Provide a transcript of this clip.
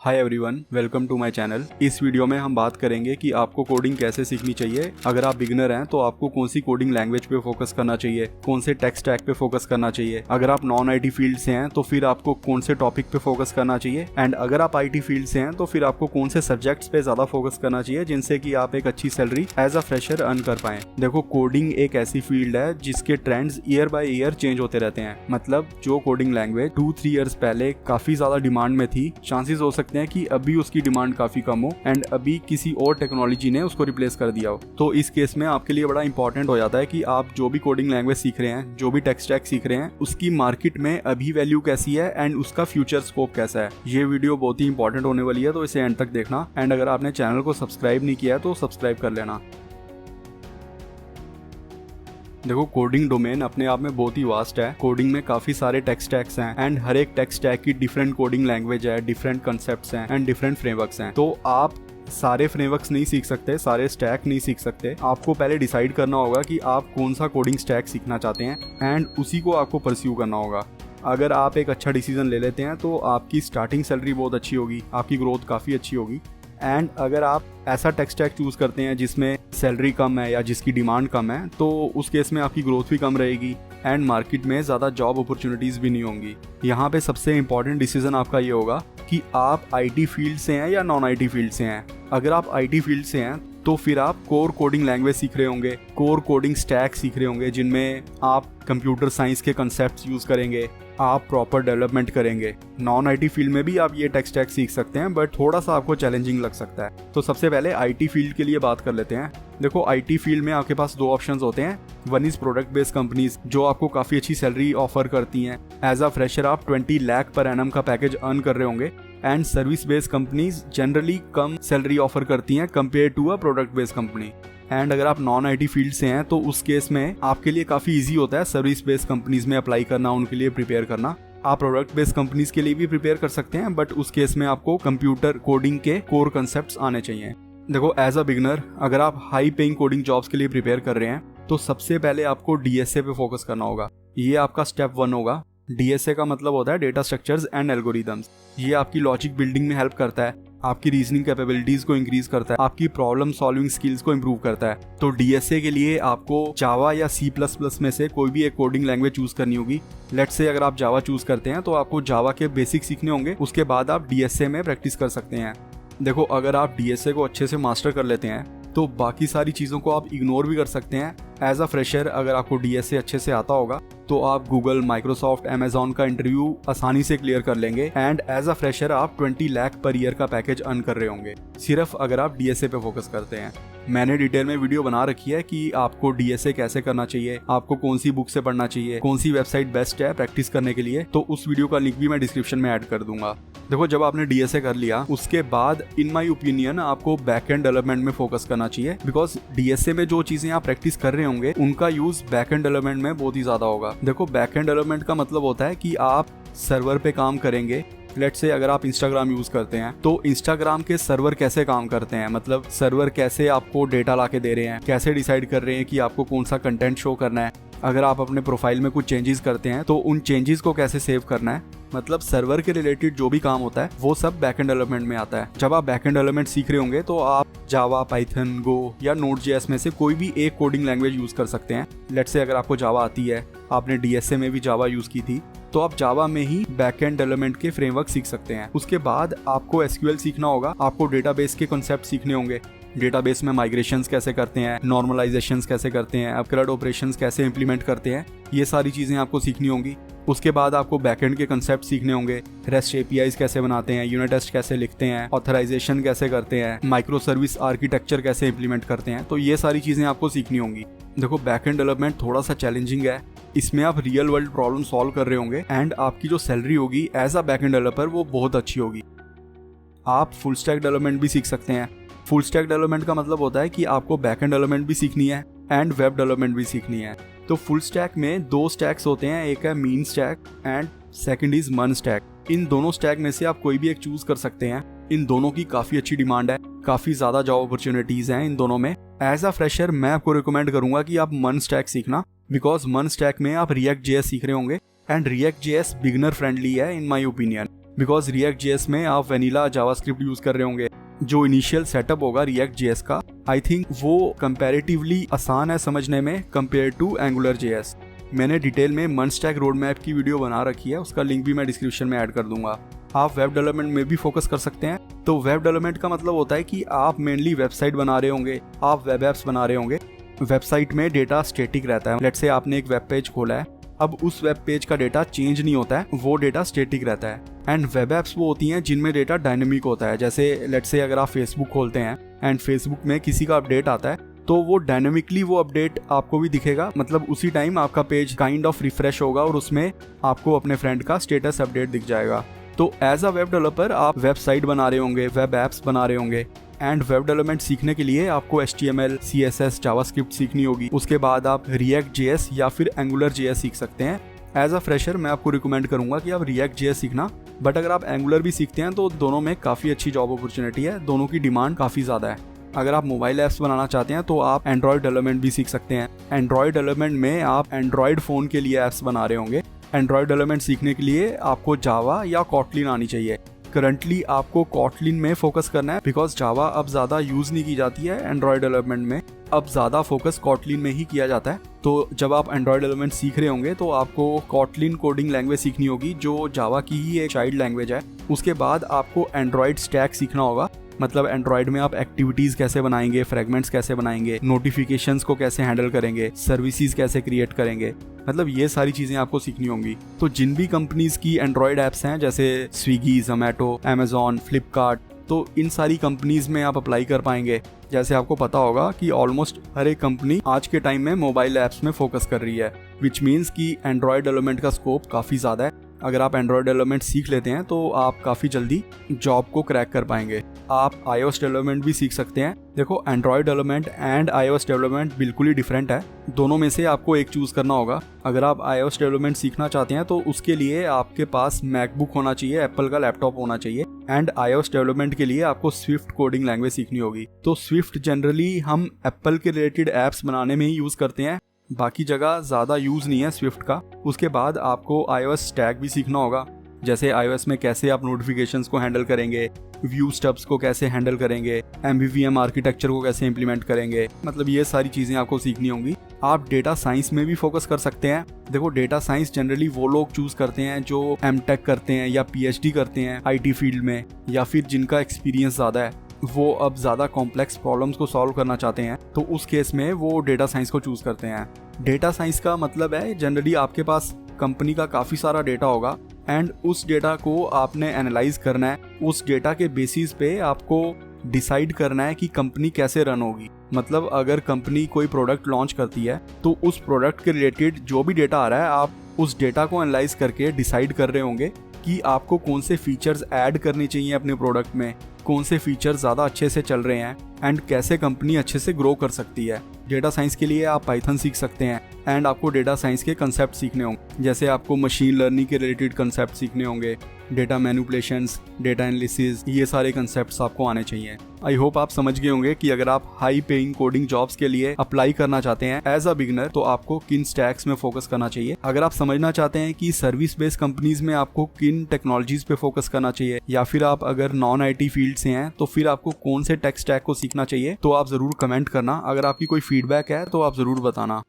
Hi everyone, welcome to my channel. इस video में हम बात करेंगे कि आपको कोडिंग कैसे सीखनी चाहिए। अगर आप बिगिनर हैं तो आपको कौन सी कोडिंग लैंग्वेज पे फोकस करना चाहिए, कौन से टेक स्टैक पे फोकस करना चाहिए। अगर आप नॉन आईटी फील्ड से हैं तो फिर आपको कौन से टॉपिक पे फोकस करना चाहिए, एंड अगर आप आईटी फील्ड से हैं तो फिर आपको कौन से सब्जेक्ट्स पे ज्यादा फोकस करना चाहिए जिनसे कि आप एक अच्छी salary as a fresher earn कर पाए। देखो, कोडिंग एक ऐसी फील्ड है जिसके trends year by year change होते रहते हैं। मतलब जो कोडिंग लैंग्वेज 2-3 ईयर्स पहले काफी ज्यादा डिमांड में थी, चांसेस हो सकते हैं कि अभी उसकी डिमांड काफी कम हो एंड अभी किसी और टेक्नोलॉजी ने उसको रिप्लेस कर दिया हो। तो इस केस में आपके लिए बड़ा इंपॉर्टेंट हो जाता है कि आप जो भी कोडिंग लैंग्वेज सीख रहे हैं, जो भी टेक स्टैक सीख रहे हैं, उसकी मार्केट में अभी वैल्यू कैसी है एंड उसका फ्यूचर स्कोप कैसा है। ये वीडियो बहुत ही इंपॉर्टेंट होने वाली है, तो इसे एंड तक देखना। एंड अगर आपने चैनल को सब्सक्राइब नहीं किया है तो सब्सक्राइब कर लेना। देखो, कोडिंग डोमेन अपने आप में बहुत ही वास्ट है। कोडिंग में काफी सारे टेक स्टैक्स हैं एंड हर एक टेक स्टैक की डिफरेंट कोडिंग लैंग्वेज है, डिफरेंट कंसेप्ट्स हैं एंड डिफरेंट फ्रेमवर्क्स हैं। तो आप सारे फ्रेमवर्क्स नहीं सीख सकते, सारे स्टैक नहीं सीख सकते। आपको पहले डिसाइड करना होगा कि आप कौन सा कोडिंग स्टैक सीखना चाहते हैं एंड उसी को आपको परस्यू करना होगा। अगर आप एक अच्छा डिसीजन ले लेते हैं तो आपकी स्टार्टिंग सैलरी बहुत अच्छी होगी, आपकी ग्रोथ काफ़ी अच्छी होगी। एंड अगर आप ऐसा टेक स्टैक चूज करते हैं जिसमें सैलरी कम है या जिसकी डिमांड कम है, तो उस केस में आपकी ग्रोथ भी कम रहेगी एंड मार्केट में ज़्यादा जॉब अपॉर्चुनिटीज़ भी नहीं होंगी। यहाँ पे सबसे इंपॉर्टेंट डिसीजन आपका ये होगा कि आप आईटी फील्ड से हैं या नॉन आईटी फील्ड से हैं। अगर आप आईटी फील्ड से हैं तो फिर आप कोर कोडिंग लैंग्वेज सीख रहे होंगे, कोर कोडिंग स्टैक सीख रहे होंगे जिनमें आप कंप्यूटर साइंस के कंसेप्ट यूज करेंगे, आप प्रॉपर डेवलपमेंट करेंगे। नॉन आईटी फील्ड में भी आप ये टेक स्टैक सीख सकते हैं, बट थोड़ा सा आपको चैलेंजिंग लग सकता है। तो सबसे पहले आईटी फील्ड के लिए बात कर लेते हैं। देखो, आईटी फील्ड में आपके पास दो ऑप्शंस होते हैं। One is product based companies जो आपको काफी अच्छी सैलरी ऑफर करती हैं। एज अ फ्रेशर आप 20 लाख पर एनम का पैकेज अर्न कर रहे होंगे। And service based companies generally कम सैलरी ऑफर करती हैं compare to a product based company. And अगर आप नॉन आईटी फील्ड से हैं तो उस केस में आपके लिए काफी इजी होता है सर्विस बेस्ड कंपनीज में अप्लाई करना, उनके लिए प्रिपेयर करना। आप प्रोडक्ट बेस्ड कंपनीज के लिए भी प्रिपेयर कर सकते हैं, बट उस केस में आपको कंप्यूटर कोडिंग के कोर कंसेप्ट्स आने चाहिए। देखो, एज अ बिगनर अगर आप हाई पेइंग कोडिंग जॉब्स के लिए प्रिपेयर कर रहे हैं तो सबसे पहले आपको डीएसए पे फोकस करना होगा। ये आपका स्टेप 1 होगा। डीएसए का मतलब होता है डेटा स्ट्रक्चर्स एंड एल्गोरिदम्स। ये आपकी लॉजिक बिल्डिंग में हेल्प करता है, आपकी रीजनिंग कैपेबिलिटीज को इंक्रीज करता है, आपकी प्रॉब्लम सॉल्विंग स्किल्स को इंप्रूव करता है। तो डीएसए के लिए आपको जावा या C++ में से कोई भी एक कोडिंग लैंग्वेज चूज करनी होगी। लेट्स से अगर आप जावा चूज करते हैं तो आपको जावा के बेसिक सीखने होंगे, उसके बाद आप डीएसए में प्रैक्टिस कर सकते हैं। देखो, अगर आप डीएसए को अच्छे से मास्टर कर लेते हैं तो बाकी सारी चीज़ों को आप इग्नोर भी कर सकते हैं। एज अ फ्रेशर अगर आपको डीएसए अच्छे से आता होगा तो आप गूगल, माइक्रोसॉफ्ट, अमेजॉन का इंटरव्यू आसानी से क्लियर कर लेंगे। एंड एज अ फ्रेशर आप 20 लाख पर ईयर का पैकेज अर्न कर रहे होंगे, सिर्फ अगर आप डीएसए पे फोकस करते हैं। मैंने डिटेल में वीडियो बना रखी है कि आपको डीएसए कैसे करना चाहिए, आपको कौन सी बुक से पढ़ना चाहिए, कौन सी वेबसाइट बेस्ट है प्रैक्टिस करने के लिए। तो उस वीडियो का लिंक भी मैं डिस्क्रिप्शन में ऐड कर दूंगा। देखो, जब आपने डीएसए कर लिया उसके बाद इन माय ओपिनियन आपको बैकएंड डेवलपमेंट में फोकस करना चाहिए, बिकॉज डीएसए में जो चीजें आप प्रैक्टिस कर रहे होंगे उनका यूज बैकएंड डेवलपमेंट में बहुत ही ज्यादा होगा। देखो, बैकएंड डेवलपमेंट का मतलब होता है कि आप सर्वर पे काम करेंगे। लेट्स से अगर आप इंस्टाग्राम यूज करते हैं तो इंस्टाग्राम के सर्वर कैसे काम करते हैं, मतलब सर्वर कैसे आपको डेटा ला के दे रहे हैं, कैसे डिसाइड कर रहे हैं कि आपको कौन सा कंटेंट शो करना है। अगर आप अपने प्रोफाइल में कुछ चेंजेस करते हैं तो उन चेंजेस को कैसे सेव करना है। मतलब सर्वर के रिलेटेड जो भी काम होता है वो सब बैकएंड डेवलपमेंट में आता है। जब आप बैकएंड डेवलपमेंट सीख रहे होंगे तो आप जावा, पाइथन, गो या नोड.js में से कोई भी एक कोडिंग लैंग्वेज यूज कर सकते हैं। लेट्स से अगर आपको जावा आती है, आपने डीएसए में भी जावा यूज की थी, तो आप जावा में ही बैकएंड डेवलपमेंट के फ्रेमवर्क सीख सकते हैं। उसके बाद आपको एसक्यूएल सीखना होगा, आपको डेटाबेस के कॉन्सेप्ट सीखने होंगे। डेटाबेस में माइग्रेशंस कैसे करते हैं, नॉर्मलाइजेशंस कैसे करते हैं, अपग्रेड ऑपरेशंस कैसे इंप्लीमेंट करते हैं, ये सारी चीजें आपको सीखनी होंगी। उसके बाद आपको बैकएंड के कंसेप्ट सीखने होंगे। रेस्ट एपीआईज कैसे बनाते हैं, यूनिट टेस्ट कैसे लिखते हैं, ऑथराइजेशन कैसे करते हैं, माइक्रो सर्विस आर्किटेक्चर कैसे इंप्लीमेंट करते हैं। तो ये सारी चीजें आपको सीखनी होंगी। देखो, बैकएंड डेवलपमेंट थोड़ा सा चैलेंजिंग है। इसमें आप रियल वर्ल्ड प्रॉब्लम सॉल्व कर रहे होंगे एंड आपकी जो सैलरी होगी एज अ बैकएंड डेवलपर वो बहुत अच्छी होगी। आप फुल स्टैक डेवलपमेंट भी सीख सकते हैं। फुल स्टैक डेवलपमेंट का मतलब होता है कि आपको बैकएंड डेवलपमेंट भी सीखनी है एंड वेब डेवलपमेंट भी सीखनी है। तो फुल स्टैक में दो स्टैक्स होते हैं, एक है mean stack and second is मन स्टैक। इन दोनों स्टैक में से आप कोई भी एक चूज कर सकते हैं। इन दोनों की काफी अच्छी डिमांड है, काफी ज्यादा जॉब अपॉर्चुनिटीज हैं इन दोनों में। एज अ फ्रेशर मैं आपको रिकमेंड करूंगा कि आप मन स्टैक सीखना, बिकॉज मन स्टैक में आप रिएक्ट जेएस सीख रहे होंगे and React JS beginner friendly है in my opinion. Because React JS में आप वेनिला जावास्क्रिप्ट यूज कर रहे होंगे। जो इनिशियल सेटअप होगा रिएक्ट जेएस का, आई थिंक वो कंपैरेटिवली आसान है समझने में कंपेयर टू एंगुलर जेएस। मैंने डिटेल में मंथ स्टैक रोड मैप की वीडियो बना रखी है, उसका लिंक भी मैं डिस्क्रिप्शन में ऐड कर दूंगा। आप वेब डेवलपमेंट में भी फोकस कर सकते हैं। तो वेब डेवलपमेंट का मतलब होता है कि आप मेनली वेबसाइट बना रहे होंगे, आप वेब एप्स बना रहे होंगे। वेबसाइट में डेटा स्टैटिक रहता है। लेट्स से आपने एक वेब पेज खोला है, अब उस वेब पेज का डेटा चेंज नहीं होता है, वो डेटा स्टैटिक रहता है। एंड वेब एप्स वो होती हैं जिनमें डेटा डायनेमिक होता है। जैसे लेट्स से अगर आप फेसबुक खोलते हैं एंड फेसबुक में किसी का अपडेट आता है, तो वो डायनेमिकली वो अपडेट आपको भी दिखेगा, मतलब उसी टाइम आपका पेज काइंड ऑफ रिफ्रेश होगा और उसमें आपको अपने फ्रेंड का स्टेटस अपडेट दिख जाएगा। तो एज अ वेब डेवलपर आप वेबसाइट बना रहे होंगे, वेब एप्स बना रहे होंगे। एंड वेब डेवलपमेंट सीखने के लिए आपको HTML, CSS, जावास्क्रिप्ट सीखनी होगी। उसके बाद आप रिएक्ट जेएस या फिर एंगुलर जेएस सीख सकते हैं। एज अ फ्रेशर मैं आपको रिकमेंड करूंगा कि आप रिएक्ट जेएस सीखना, बट अगर आप एंगुलर भी सीखते हैं तो दोनों में काफ़ी अच्छी जॉब अपॉर्चुनिटी है, दोनों की डिमांड काफ़ी ज़्यादा है। अगर आप मोबाइल ऐप्स बनाना चाहते हैं तो आप एंड्रॉयड डेवलपमेंट भी सीख सकते हैं। एंड्रॉयड डेवलपमेंट में आप एंड्रॉयड फ़ोन के लिए ऐप्स बना रहे होंगे। एंड्रॉयड डेवलपमेंट सीखने के लिए आपको जावा या कॉटलिन आनी चाहिए। करंटली आपको कॉटलिन में फोकस करना है, बिकॉज जावा अब ज़्यादा यूज़ नहीं की जाती है एंड्रॉयड डेवलपमेंट में, अब ज़्यादा फोकस कॉटलिन में ही किया जाता है। तो जब आप एंड्रॉयड डेवलपमेंट सीख रहे होंगे तो आपको कॉटलिन कोडिंग लैंग्वेज सीखनी होगी, जो जावा की ही एक चाइल्ड लैंग्वेज है। उसके बाद आपको एंड्रॉयड स्टैक सीखना होगा, मतलब एंड्रॉयड में आप एक्टिविटीज़ कैसे बनाएंगे, फ्रेगमेंट्स कैसे बनाएंगे, नोटिफिकेशंस को कैसे हैंडल करेंगे, सर्विसेज कैसे क्रिएट करेंगे, मतलब ये सारी चीज़ें आपको सीखनी होंगी। तो जिन भी कंपनीज की एंड्रॉयड ऐप्स हैं जैसे स्विगी, जोमेटो, अमेजॉन, फ्लिपकार्ट, तो इन सारी कंपनीज में आप अप्लाई कर पाएंगे। जैसे आपको पता होगा कि ऑलमोस्ट हर एक कंपनी आज के टाइम में मोबाइल ऐप्स में फोकस कर रही है, विच मीन्स कि एंड्रॉयड डेवलपमेंट का स्कोप काफ़ी ज़्यादा है। अगर आप एंड्रॉयड डेवलपमेंट सीख लेते हैं तो आप काफ़ी जल्दी जॉब को क्रैक कर पाएंगे। आप iOS डेवलपमेंट भी सीख सकते हैं। देखो, Android development and iOS development बिल्कुल ही डिफरेंट है, दोनों में से आपको एक चूज़ करना होगा। अगर आप iOS डेवलपमेंट सीखना चाहते हैं तो उसके लिए आपके पास मैकबुक होना चाहिए, एप्पल का लैपटॉप होना चाहिए। एंड iOS डेवलपमेंट के लिए आपको स्विफ्ट कोडिंग लैंग्वेज सीखनी होगी। तो स्विफ्ट जनरली हम एप्पल के रिलेटेड ऐप्स बनाने में ही यूज़ करते हैं, बाकी जगह ज़्यादा यूज़ नहीं है स्विफ्ट का। उसके बाद आपको iOS स्टैक भी सीखना होगा, जैसे iOS में कैसे आप नोटिफिकेशंस को हैंडल करेंगे, व्यू स्टब्स को कैसे हैंडल करेंगे, MVVM आर्किटेक्चर को कैसे इंप्लीमेंट करेंगे, मतलब ये सारी चीज़ें आपको सीखनी होंगी। आप डेटा साइंस में भी फोकस कर सकते हैं। देखो, डेटा साइंस जनरली वो लोग चूज़ करते हैं जो MTech करते हैं या PhD करते हैं IT फील्ड में, या फिर जिनका एक्सपीरियंस ज़्यादा है, वो अब ज़्यादा कॉम्प्लेक्स प्रॉब्लम्स को सॉल्व करना चाहते हैं, तो उस केस में वो डेटा साइंस को चूज़ करते हैं। डेटा साइंस का मतलब है जनरली आपके पास कंपनी का काफ़ी सारा डेटा होगा एंड उस डेटा को आपने एनालाइज करना है। उस डेटा के बेसिस पे आपको डिसाइड करना है कि कंपनी कैसे रन होगी। मतलब अगर कंपनी कोई प्रोडक्ट लॉन्च करती है तो उस प्रोडक्ट के रिलेटेड जो भी डेटा आ रहा है, आप उस डेटा को एनालाइज करके डिसाइड कर रहे होंगे कि आपको कौन से फीचर्स ऐड करने चाहिए अपने प्रोडक्ट में, कौन से फीचर्स ज़्यादा अच्छे से चल रहे हैं एंड कैसे कंपनी अच्छे से ग्रो कर सकती है। डेटा साइंस के लिए आप पाइथन सीख सकते हैं एंड आपको डेटा साइंस के कंसेप्ट सीखने होंगे, जैसे आपको मशीन लर्निंग के रिलेटेड कंसेप्ट सीखने होंगे, डेटा मैनिपुलेशंस, डेटा एनालिसिस, ये सारे कंसेप्ट्स आपको आने चाहिए। आई होप आप समझ गए होंगे कि अगर आप हाई पेइंग कोडिंग जॉब्स के लिए अप्लाई करना चाहते हैं एज अ बिगनर तो आपको किन स्टैक्स में फोकस करना चाहिए। अगर आप समझना चाहते हैं कि सर्विस बेस्ड कंपनीज में आपको किन टेक्नोलॉजीज पे फोकस करना चाहिए, या फिर आप अगर नॉन IT फील्ड से हैं तो फिर आपको कौन से टेक स्टैक को सीखना चाहिए, तो आप जरूर कमेंट करना। अगर आपकी कोई फीडबैक है तो आप जरूर बताना।